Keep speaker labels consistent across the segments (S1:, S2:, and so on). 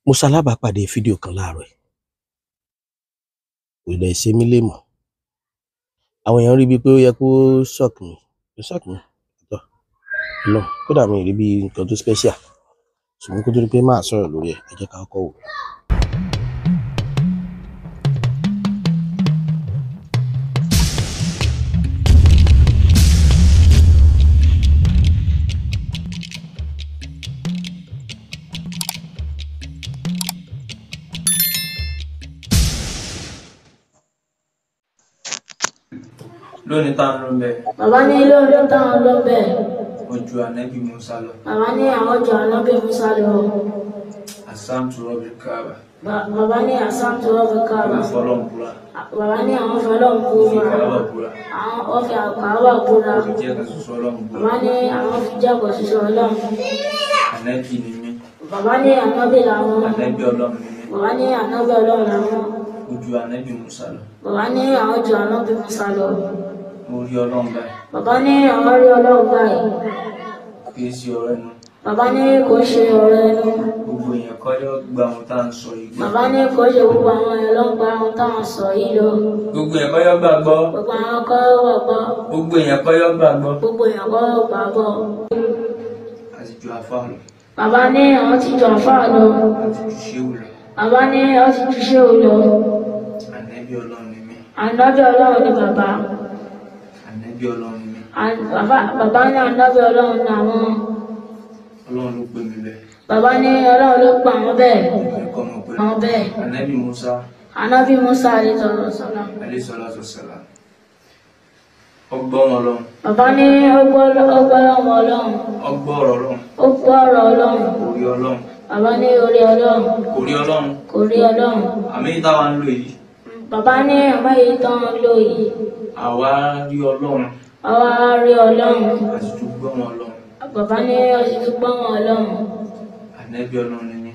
S1: mo ṣalábàápàdé fídíò kan láàárọ̀ yìí kò dẹ̀ ṣe mí lè mọ̀ àwọn èèyàn rí bíi pé ó yẹ kó shock mi tọ́ náà kódà mi ì rí bíi nǹkan tó special ṣùgbọ́n kó tó di pé máa sọ̀rọ̀ lórí ẹ̀ ẹ jẹ́ ká kọ́kọ́ wò.
S2: lónìí tá ń lọ bẹ.
S3: Bàbá ní lónìí tá ń lọ bẹ.
S2: Ojú Ànábì Musa lọ.
S3: Bàbá ní àwọn ojú Ànábì Musa lọ.
S2: Asamtu Rabbil Kaaba.
S3: Bàbá ní Asamtu Rabbil Kaaba.
S2: Àwọn fọlọ́n búra.
S3: Bàbá ní àwọn fọlọ́n
S2: Fi
S3: búra.
S2: Kaaba búra.
S3: Àwọn ọ̀fẹ́ Kaaba búra.
S2: Fi jẹ́ kan ṣoṣo Ọlọ́run búra.
S3: Bàbá ní àwọn fi jẹ́ kan ṣoṣo Ọlọ́run.
S2: Ànábì ni mí.
S3: Bàbá ní Ànábì làwọn.
S2: Ànábì Ọlọ́run ni mí.
S3: Bàbá ní Ànábì Ọlọ́run làwọn.
S2: Ojú Ànábì Musa lọ.
S3: Bàbá ní àwọn ojú Ànábì Musa lọ.
S2: Mo rí Ọlọ́run báyìí.
S3: Bàbá ní àwọn rí Ọlọ́run báyìí.
S2: Kì í ṣe ọ̀rọ̀ ẹnu.
S3: Bàbá ní kò ṣe ọ̀rọ̀ ẹnu.
S2: Gbogbo èèyàn kọ́ yóò gba ohun tá à ń sọ yìí gbọ́.
S3: Bàbá ní kò ṣe gbogbo àwọn èèyàn ló ń gba ohun táwọn sọ yìí lọ.
S2: Gbogbo èèyàn kọ́ yóò gbàgbọ́.
S3: Gbogbo àwọn kọ́ wọ̀ gbọ́.
S2: Gbogbo èèyàn kọ́ yóò gbàgbọ́.
S3: Gbogbo èèyàn kọ́ gbàgbọ́.
S2: Àti ju àfáà lọ.
S3: Bàbá ní àwọn ti jọ àfáà lọ.
S2: Àti ju ṣéwù lọ.
S3: Bàbá ní àwọn ti ju ṣéwù lọ.
S2: Ànábì Ọlọ́run ni mí.
S3: Ànábì Ọlọ́run ni bàbá.
S2: Ànábì Ọlọ́run ni mí.
S3: Bàbá ní ànábì Ọlọ́run ni àwọn.
S2: Ọlọ́run ló pè mí bẹ́ẹ̀.
S3: Bàbá ní Ọlọ́run ló pa àwọn bẹ́ẹ̀.
S2: Ẹ̀kọ́ mọ̀ pé.
S3: Àwọn bẹ́ẹ̀.
S2: Ànábì Musa.
S3: Ànábì Musa alayhi salam.
S2: Alayhi salatu wassalam. Ọgbọ́n Ọlọ́run.
S3: Bàbá ní ọgbọ́rọ̀ Ọlọ́run.
S2: Ọgbọ́rọ̀ Ọlọ́run.
S3: Ó gbọ́rọ̀ Ọlọ́run.
S2: Orí Ọlọ́run.
S3: Bàbá ní orí Ọlọ́run.
S2: Kò rí Ọlọ́run.
S3: Kò rí Ọlọ́run.
S2: Àmì táwa ń lò yìí.
S3: Bàbá ní àmọ́ èyí tán lò yìí.
S2: Àwa rí Ọlọ́run.
S3: Àwa rí Ọlọ́run.
S2: Àti tún gbọ́ wọn Ọlọ́run.
S3: Bàbá ní ọtí tó gbọ́ wọn Ọlọ́run.
S2: Ànábì Ọlọ́run ni mí.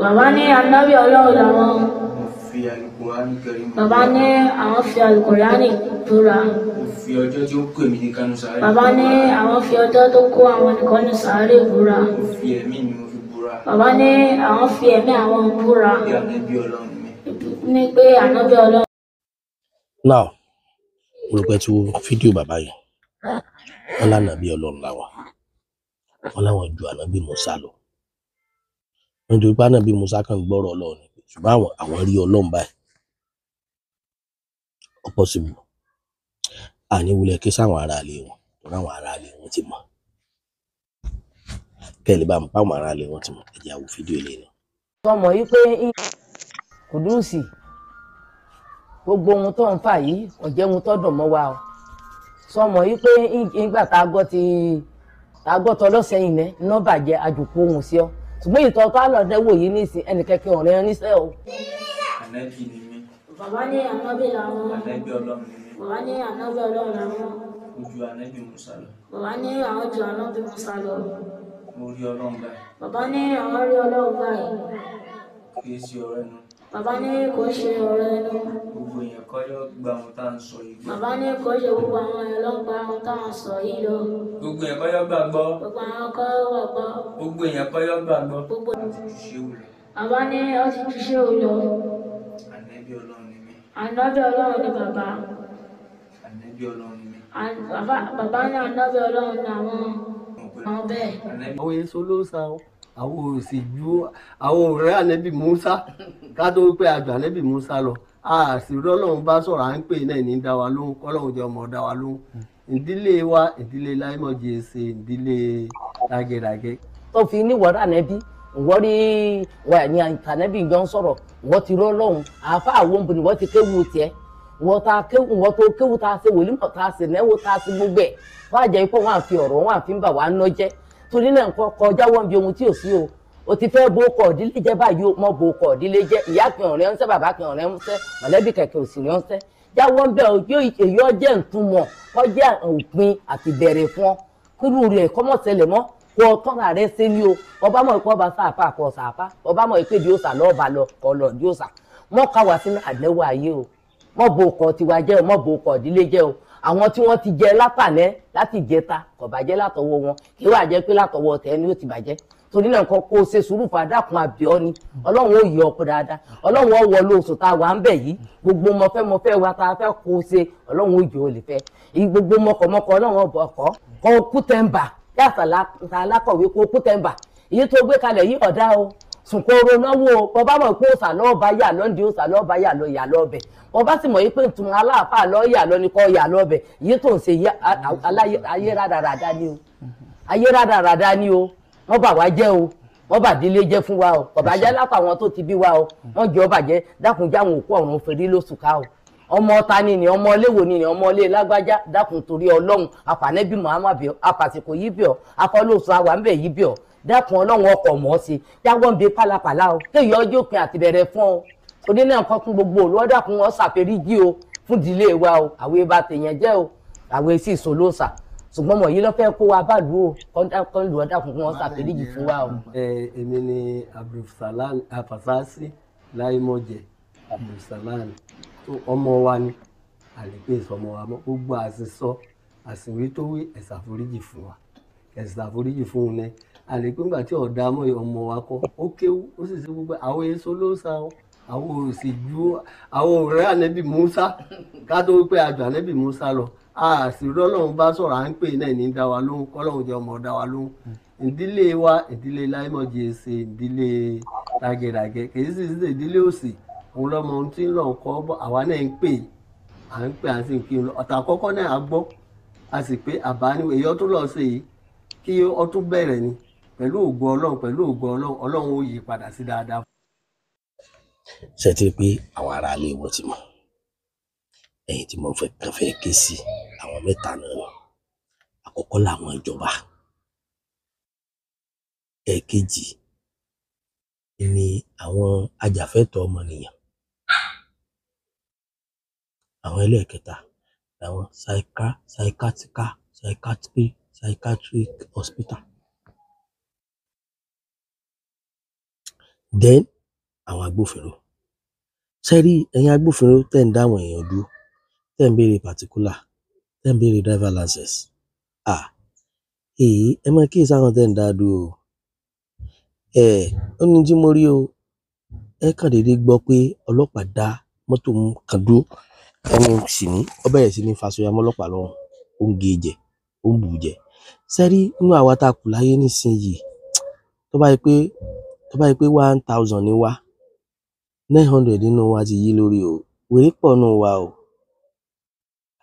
S3: Bàbá ní ànábì Ọlọ́run làwọn.
S2: Mo fi Al-Qur'ani Karim.
S3: Bàbá ní àwọn fi Al-Qur'ani búra.
S2: Mo fi ọjọ́ tí ó pè mí ní kánú sáré.
S3: Bàbá ní àwọn fi ọjọ́ tó kó àwọn nìkan ní sàárè búra.
S2: Mo fi ẹ̀mí mi mo fi búra.
S3: Bàbá ní àwọn fi ẹ̀mí àwọn búra.
S2: Bí Ànábì Ọlọ́run ni mí.
S3: Ní pé ànábì Ọlọ́run.
S1: now mo rò pé tí wo fídíò bàbá yìí wọn lánàbí Ọlọ́run làwọn wọn láwọn ju Ànábì Musa lọ nítorí pé Ànábì Musa kan gbọ́rọ̀ Ọlọ́run ni ṣùgbọ́n àwọn rí Ọlọ́run báyìí ó possible àní wulẹ̀ kí sáwọn aráalé wọn torí àwọn aráalé wọn ti mọ̀ kẹ́lẹ́ bá ń pa àwọn aráalé wọn ti mọ̀ ẹ jẹ́ á wo fídíò ilé náà.
S4: ọmọ yìí pé Kùdùsì gbogbo ohun tó ń fà yìí kò jẹ́ ohun tó dùn mọ́ wa o sọmọ yìí pé ìgbà tá a gbọ́ tọ́ lọ́sẹ̀yìn náà iná bàjẹ́ àjòkó ohun sí ọ ṣùgbọ́n ìtọ́ tó àlọ́dẹ́ wò yìí nísìn ẹnìkẹ́kẹ́ ọ̀rẹ́ níṣẹ́ o.
S2: Ànábì ni mí.
S3: Bàbá ní ànábì làwọn.
S2: Ànábì Ọlọ́run ni mí.
S3: Bàbá ní ànábì Ọlọ́run làwọn.
S2: Ojú Ànábì Musa lọ.
S3: Bàbá ní àwọn ju ànábì Musa lọ.
S2: Mo rí Ọlọ́run báyìí.
S3: Bàbá ní àwọn rí Ọlọ́run báyìí.
S2: Kì í ṣe ọ̀rọ̀ ẹnu.
S3: Bàbá ní kò ṣe ọ̀rọ̀ ẹnu.
S2: Gbogbo èèyàn kọ́ yóò gba ohun tá à ń sọ yìí gbọ́.
S3: Bàbá ní kò ṣe gbogbo àwọn èèyàn ló ń gba ohun táwọn sọ yìí lọ.
S2: Gbogbo èèyàn kọ́ yóò gbàgbọ́.
S3: Gbogbo àwọn kọ́ wọ̀ gbọ́.
S2: Gbogbo èèyàn kọ́ yóò gbàgbọ́.
S3: Gbogbo.
S2: Àti ju ṣéwù lọ.
S3: Bàbá ní ó ti ju ṣéwù lọ.
S2: Ànábì Ọlọ́run ni mí.
S3: Ànábì Ọlọ́run ni bàbá.
S2: Ànábì Ọlọ́run ni mí.
S3: Bàbá ní ànábì Ọlọ́run ni àwọn bẹ́ẹ̀.
S5: àwọn èso ló sa o àwọn òsì ju àwọn ọ̀rẹ́ Ànábì Musa ká tó pé àjọ Ànábì Musa lọ a sì rí Ọlọ́run bá sọ̀rọ̀ à ń pè náà ní dá wa lóhùn kọ́lọ́hún jẹ́ ọmọ dá wa lóhùn ìdílé wa ìdílé láìmọ̀jì ṣe ìdílé lágẹ̀ràgẹ̀.
S4: tó fi níwọ̀rọ̀ ànẹ́bí wọ́n rí wà ní ànẹ́bí jọ ń sọ̀rọ̀ wọ́n ti rí Ọlọ́run àáfà àwọn obìnrin wọ́n ti kéwu tiẹ̀ wọ́n tó kéwu tá a ṣe wòlímọ̀ tá a ṣe náwó tá a ṣe gbogbo ẹ̀ wọ́n á jẹ́ ipò wọn àfi ọ̀rọ̀ wọn àfi ń bà wá ń nọ́jẹ́ torí náà nǹkan kọjá wọn bí ohun tí ò sí o ti fẹ́ bó kọ̀ ìdílé jẹ́ báyìí o mọ̀ bó kọ̀ ìdílé jẹ́ ìyá kí ọ̀rẹ́ ń sẹ́ bàbá kí ọ̀rẹ́ ń sẹ́ mọ̀lẹ́bí kẹ̀kẹ́ òsì rẹ̀ ń sẹ́ jáwọ́ ń bẹ̀ èyí ọjẹ́ ìtumọ̀ kọjá òpin àti bẹ̀rẹ̀ fún ọ kúrú rẹ̀ kọ́mọ̀sẹ̀lẹ̀ mọ́ kó tọ́ra rẹ̀ ṣe ní o ọba mọ̀ ìkọ́ ọba sáàpá kọ sáàpá ọba mọ̀ ìpè di òòsà lọ́ọ̀bà lọ kọ lọ di òòsà mọ́ ká wá sínú àdẹ́wò ayé o mọ́ bó kọ̀ tiwa jẹ́ o mọ́ bó kọ̀ ìdílé jẹ́ o àwọn tí wọ́n ti jẹ látànẹ́ láti jẹta kò bàjẹ́ látọwọ́ wọn kí wàá jẹ́ pé látọwọ́ tẹ̀ ni ó ti bàjẹ́ torí náà nǹkan kó o ṣe sùúrù fàdákùn àbíọ́ ni ọlọ́run ó yẹ ọkọ dáadáa ọlọ́run ó wọ lóṣù tá a wà ń bẹ̀ yìí gbogbo mọ̀fẹ́ wa tá a fẹ́ kó o ṣe ọlọ́run ó jẹ́ o lè fẹ́ gbogbo mọ̀kọ̀mọ̀kọ̀ ọlọ́run ọ̀bọ̀ ọ̀kọ́ kọ́ kú tẹ́ǹbà yàtọ̀ alákọ̀wé kó kú tẹ́ǹbà èyí tó gbé kalẹ̀ yìí ọ̀dá o sùnkóró náwó bọba mọ̀ pé òòsà lọ́ọ́ bá yà lọ́ndì òòsà lọ́ọ́ bá yà lọ yà lọ́ọ̀bẹ̀ bọba sì mọ̀ yí pé ìtumọ̀ aláàfáà lọ́ọ́ yà lọ ní kọ́ yà lọ́ọ̀bẹ̀ èyí tó ń ṣe ayé rádaràdá ni o ayé rádaràdá ni o wọ́n bà wá jẹ́ o wọ́n bà délé jẹ́ fún wa o ọ̀bà jẹ́ lápàwọn tó ti bí wa o wọ́n jẹ́ ọba jẹ́ dákun jáwọn òkú ọ̀run fèrè lóṣù ká o ọmọ ta ni ọmọ léwo ni ọmọ ilé lágbájá dákun torí ọlọ́run àfànẹ́bí Muhammad bíọ́ àpàtìkò yìí bíọ́ afọlóṣù àwà ń bẹ̀ yìí bíọ́ dákun ọlọ́run ọkọ̀ mọ́ sí jáwọ́ ń bẹ pálapàla o kéèyàn ọjọ́ òpin àti bẹ̀rẹ̀ fún ọ torí náà nǹkan fún gbogbo òru ọ̀dàkùn wọn ṣàfẹ́ríjì o fún ìdílé wa o àwọn ibà tèèyàn jẹ́ o àwọn èsì ìṣòlóṣà ṣùgbọ́n mọ̀ yìí ló fẹ́ kó wa bá lù ó kọ́ lù ọ̀dàkùn wọn ṣàfẹ́ríjì fún wa o.
S5: èmi ni Abdulsalam Afasasi Láìmọ̀jẹ̀ Abdulsalam ọmọ wa ni àlèpé ìsọmọ wa mọ́ gbogbo àṣìṣọ àṣìwí tó wí ẹ̀sà foríjì fún wa ẹ̀sà foríjì fún un ní àlèpé ńgbà tí ọ̀dà mọ́ ọmọ wa kọ́ ó kéwú ó sì ṣe gbogbo àwọn èso ló sá o àwọn òsì ju àwọn ọ̀rẹ́ ànẹ́bì Musa ká tó wípé àjọ ànẹ́bì Musa lọ àṣìrí ọlọ́run bá sọ̀rọ̀ à ń pè náà ní dá wa lóhùn kọ́lọ́run jẹ́ ọmọ dá wa lóhùn ìdílé wa ìdílé Láìmọ̀jẹ̀ ṣe ìdílé ràgẹ̀ràgẹ̀ kì í sì ṣe ìdílé òsì òun lọ́mọ ohun tí ń lọ kọ́ bọ́ àwa náà ń pè à ń sì ń kí n lọ ọ̀tà àkọ́kọ́ náà á gbọ́ a sì pé àbá ni èyí ó tún lọ sí yìí kí ó tún bẹ̀rẹ̀ ni pẹ̀lú ògo ọlọ́run ọlọ́run ó yí padà sí dáadáa.
S1: ṣe ti pé àwọn ará ilé wọn ti mọ ẹ̀yin tí mo fẹ́ ké sí àwọn mẹ́ta náà ni àkọ́kọ́ làwọn ìjọba ẹ̀ẹ̀kejì ni àwọn ajàfẹ́tọ̀ọ́ ọmọnìyàn àwọn ẹlẹ́ẹ̀kẹta làwọn psychiatric hospital then àwọn agbófinró sẹ́rí ẹ̀yin agbófinró tẹ̀ ń dáwọn èèyàn dúró tẹ̀ ń béèrè particular tẹ̀ ń béèrè driver license ẹ mọ kí sáwọn tẹ̀ ń dá dúró ó ní tí mo rí o ẹ kàn déédéé gbọ́ pé ọlọ́pàá dá mọ́tò kan dúró ẹni sì ní ó bẹ̀rẹ̀ sí ní fasoya mọ́lọ́pàá lọ́rùn ó ń gé jẹ ó ń bù jẹ sẹ́rí nínú àwa tá a kù láyé nísìnyìí tó bá yẹ pé 1000 ni wá 900 nínú wa ti yí lórí o wèrè pọ̀ nù wa o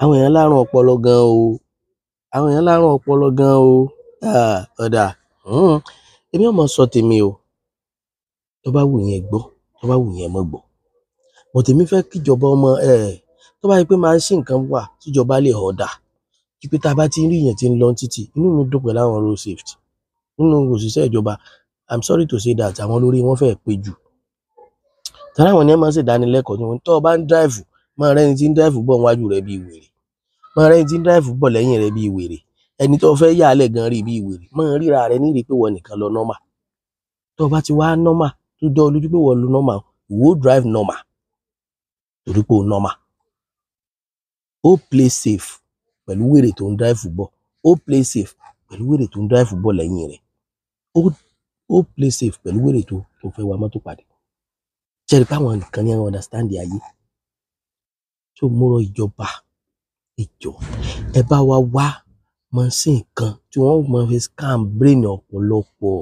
S1: àwọn èèyàn lárùn ọpọlọ gan o ọ̀dà èmi ò mọ̀ sọ tèmi o tó bá wù yẹn gbọ́ tó bá wù yẹn mọ́ gbọ́ mo tèmi fẹ́ kíjọba ọmọ tó bá yẹ pé máa ń ṣe nǹkan wà tíjọba lè ọ̀dà kípé tá a bá ti rí yẹn tí ń lọ títì inú mi dùn pẹ̀lú àwọn road safety nínú òṣìṣẹ́ ìjọba I'm sorry to say that àwọn lórí wọn fẹ́ pé jù tàbí àwọn ènìyàn máa ń ṣèdánilẹ́kọ̀ọ́ tí wọ́n tó bá ń drive máa rẹ́ni tí ń drive bọ̀ níwájú rẹ̀ bíi wèrè máa rẹ́ni tí ń drive bọ̀ lẹ́yìn rẹ̀ bíi wèrè ẹni tó fẹ́ yà á lẹ̀ gan rí bíi wèrè máa ríra rẹ̀ ní rí pé wọ́n nìkan lọ normal tó bá ti wá normal tó dọ́ olójú pé wọ́n lo normal wò ó drive normal torí pé ó normal ó play safe pẹ̀lú wèrè tó ń drive bọ̀ ó play safe pẹ̀lú wèrè tó ń drive bọ̀ lẹ́yìn rẹ̀ ó play safe pẹ̀lú wèrè tó fẹ́ wa mọ́tò pàdé ṣe rí pé àwọn nìkan ní àwọn understand ayé tó múrọ ìjọba ìjọ ẹ bá wa wá máa sí nǹkan tí wọ́n máa fi scam brain ọ̀pọ̀lọpọ̀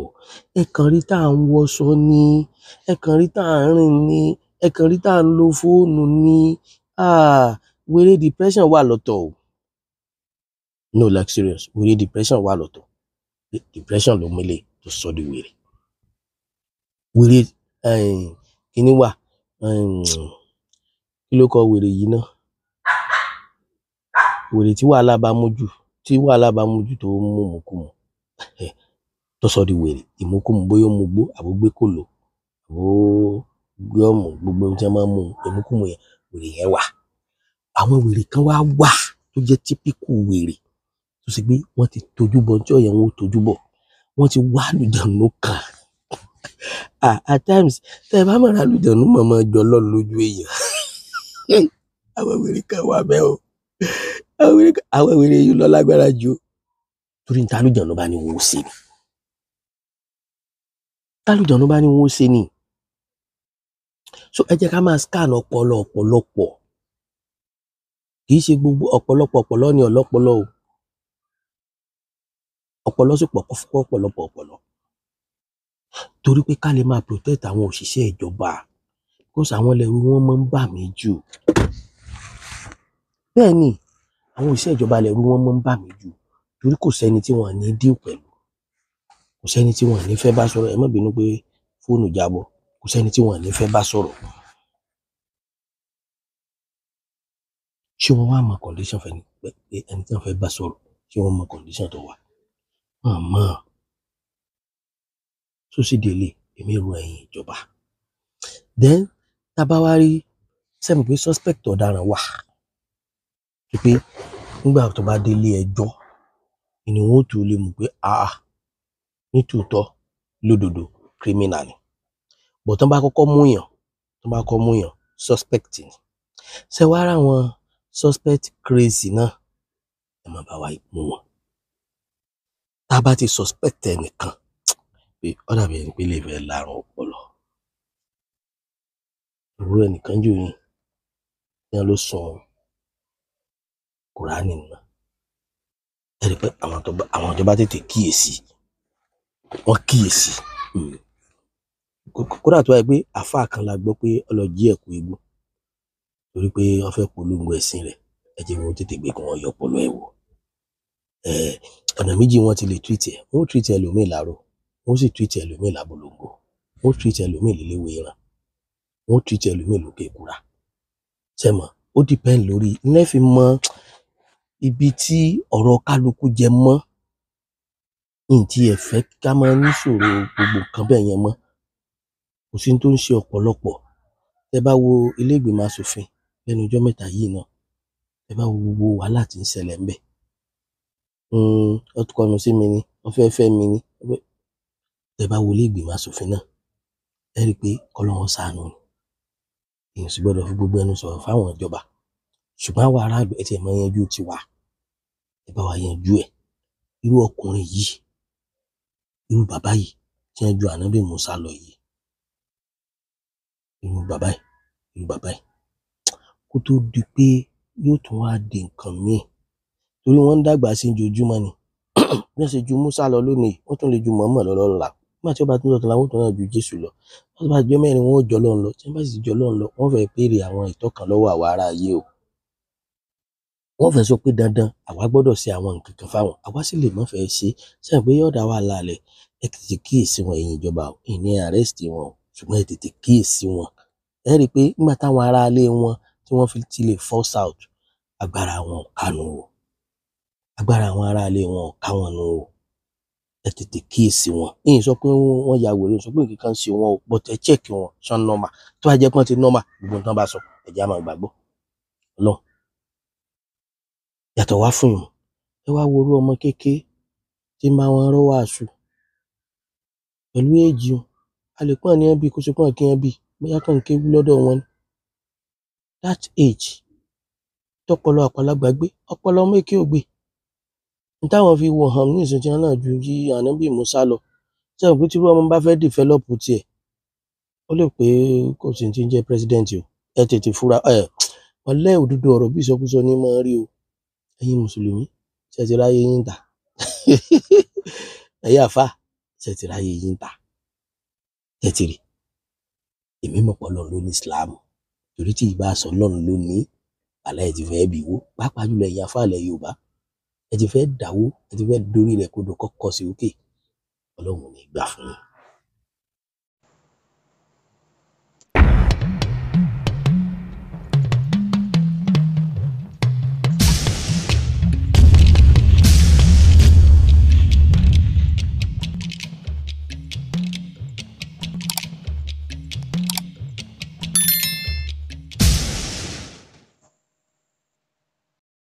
S1: ẹ kàn rí tá à ń wọṣọ ní ẹ kàn rí tá à ń rìn ní ẹ kàn rí tá à ń lo fóònù ní wèrè depression wà lọ́tọ̀ o no like serious wèrè depression wà lọ́tọ̀ depression ló mele tó sọ di wèrè kíní wà kí ló kọ wèrè yìí náà wèrè tí wàhálà bá mójú tó mú mùkúmù tó sọ di wèrè ìmúkúmù bóyá ó mu gbó àbó gbé kòló àbó gbé ọmọ gbogbo ohun tí wọ́n máa ń mú ìmúkúmù yẹn wèrè yẹn wà àwọn wèrè kan wá wà tó jẹ́ típíkù wèrè tó sì pé wọ́n ti tójú bọ̀ tí ọ̀yẹ́ wọn ò tójú bọ̀ wọ́n ti wá àlùjànnú kan at times tẹ́ ẹ bá mọ̀ àlùjànnú mọ̀mọ́ jọ lọ́ọ̀ lójú èèyàn àwọn wèrè kan wà bẹ́ẹ̀ o àwọn wèrè yìí lọ lágbára jù torí ní àlùjànnú bá ní wọ́n ó ṣe ni tálùjọ̀nú bá ní wọn ó ṣe ni. So ẹ jẹ́ ká máa scan ọ̀pọ̀lọpọ̀ kì í ṣe gbogbo ọ̀pọ̀lọpọ̀ ni ọlọ́pọlọ o, ọpọlọ sì pọ̀ fún ọ̀pọ̀lọpọ̀ torí pé ká lè máa protect àwọn òṣìṣẹ́ ìjọba because àwọn lẹ́rù wọn máa ń bà mí jù. Bẹ́ẹ̀ ni àwọn òṣìṣẹ́ ìjọba lẹ́rù wọn máa ń bà mí jù torí kò sẹ́ni tí wọ́n ní deal pẹ̀lú, kò sẹ́ni tí wọ́n ní fẹ́ bá sọ̀rọ̀. Ẹ má bínú pé fóònù jábọ́, kò sẹ́ni tí wọ́n ní fẹ́ bá sọ̀rọ̀. Ṣé wọ́n wá mọ condition fẹ́ ni pé ẹni tí wọ́n fẹ́ bá sọ̀rọ̀, ṣé wọ́n mọ condition tó wà? Wọ́n mọ̀. Tó sì délé èmi ro ẹ̀yìn ìjọba. Then tá bá wá rí sẹ́mi pé suspect ọ̀daràn wà pé nígbà tó bá délé ẹjọ́ ni wọ́n ó tó lè mọ̀ pé nítòótọ́ lódodo criminal ni. But tán bá kọ́kọ́ mú yàn suspect ni. Ṣé wá rá àwọn suspect crazy náà ẹ má bá wa mú wọn. Tá bá ti suspect ẹnìkan pé ó dàbí ẹni pé lè fẹ́ lárùn ọpọlọ. Irú ẹnìkan jù ní wọ́n ló sọ Kùránì náà. Ẹ rí pé àwọn ìjọba tètè kíyèsí. Wọ́n kíyèsí. Kódà tó wáyé pé àfáà kan la gbọ́ pé ó lọ jí ẹ̀kú eégún torí pé ó fẹ́ polongo ẹ̀sìn rẹ̀. Ẹ jẹ́ wọn tètè gbé kí wọ́n yọ ọpọlọ ẹ̀ wò. Ọ̀nà méjì wọ́n ti lè treat ẹ̀. Wọ́n treat ẹlòmíì láàárọ̀, wọ́n sì treat ẹlòmíì lábolongo, wọ́n treat ẹlòmíì léléwé ìran, wọ́n treat ẹlòmíì lókè kúra. Ṣé mọ̀? Ó depend lórí ilé fi mọ ibi tí ọ̀rọ̀ kálukú jẹ mọ́. Ǹtí ẹ fẹ́ ká máa ní ìṣòro gbogbo nǹkan bẹ́ẹ̀ yẹn mọ́. Kò sí tó ń ṣe ọ̀pọ̀lọpọ̀. Tẹ bá wo ilé ìgbìmọ̀ aṣòfin lẹ́nu ọjọ́ mẹ́ta yìí náà, ẹ bá wo gbogbo wàhálà tí ń ṣẹlẹ̀ ńbẹ̀. Ó tún kọnu sí mi ni, wọ́n fẹ́ fẹ́ mi ni. Tẹ bá wo ilé ìgbìmọ̀ aṣòfin náà, ẹ rí i pé k'Ọlọ́run ṣàánú ni. Èèyàn sì gbọ́dọ̀ fi gbogbo ẹnu sọ̀rọ̀ fáwọn ìjọba. Ṣùgbọ́n àwa aráàlú ẹ tiẹ̀ máa yanjú tiwa. Ẹ bá wa yanjú ẹ̀. Irú ọkùnrin yìí, irú bàbá yìí tí wọ́n ju Ànábì Mùsá lọ yìí. Irú bàbá yìí. Kó tó di pé yóò tún wá di nǹkan míì. Torí wọ́n ń dàgbà sí ojoojúmọ́ ni. Bí wọ́n ṣe ju Mùsá lọ lónìí, wọ́n tún lè ju Muhammad lọ lọ́la. Nígbà tí ó bá tún lọ tọ́la, wọ́n tún náà ju Jésù lọ. Wọ́n bá jọ mẹ́rin wọn ó jọ Ọlọ́run lọ. Tí wọ́n bá sì jọ Ọlọ́run lọ, wọ́n fẹ́ béèrè àwọn ìtọ́kàn lọ́wọ́ àwa ará ayé o. Wọ́n fẹ́ sọ pé dandan àwa gbọ́dọ̀ ṣe àwọn nǹkan kan fáwọn. Àwa sì lè má fẹ́ ṣe. Ṣé pé yóò dá wàhálà lẹ̀? Ẹ tètè kíyèsí wọn ẹ̀yin ìjọba o. Ìní arrest wọn o. Ṣùgbọ́n ẹ tètè kíyèsí wọn. Ẹ rí i pé nígbà táwọn ará ilé wọn tí wọ́n fi ti lè force out, agbára wọn ò ká nu o. Agbára àwọn ará ilé wọn ò ká wọn nu o. Ẹ tètè kíyèsí wọn. Ìyẹn sọ pé wọ́n ya wèrè, sọ pé nǹkan kan ṣe wọn o, but ẹ check wọn ṣán normal. Tó bá jẹ́ pé wọ́n ti normal, gbogbo nǹkan bá sọ, ẹ jẹ́ á máa gbàgbọ́. Ọlọ́run. Yàtọ̀ wá fún yín. Ẹ wá wo irú ọmọ kékeré tí ń bá wọn rọ́ wàásù pẹ̀lú èjì wọn. A lè pọ́n ní ẹbí kó ṣe pọ́n kí ẹbí bóyá kàn kéwú lọ́dọ̀ wọn ni. That age tọ́pọlọ àgbàlagbà gbé, ọpọlọ ọmọ èké ò gbé. Ní táwọn fi wọ̀ hàn ní ìsìn tí wọ́n náà ju yí Ànábì Mùsá lọ. Ṣé o pé tí irú ọmọ bá fẹ́ develop tiẹ̀, ó lè pé kò sí tí ń jẹ́ president o. Ẹ tètè fura. Wàláhì òdodo ọ̀rọ̀ bí ìsọkúsọ ní máa rí o. Ẹ̀yin Mùsùlùmí, ṣé ẹ ti ráyé yín tà? Ẹ̀yin àfáà, ṣé ẹ ti ráyé yín tà? Ẹ ti rí. Èmi mọ̀ pé Ọlọ́run ló ní Ìsìláàmù. Torí tí ìbá sọ Ọlọ́run ló ní, wàláhì ẹ ti fẹ́ bì wó. Pàápàá jùlọ ẹ̀yin àfáà ilẹ̀ Yorùbá. Ẹ ti fẹ́ dàwó, ẹ ti fẹ́ dorí rẹ̀ kodò kọ́kọ́ sí òkè. Ọlọ́run ò ní gbà fún yín.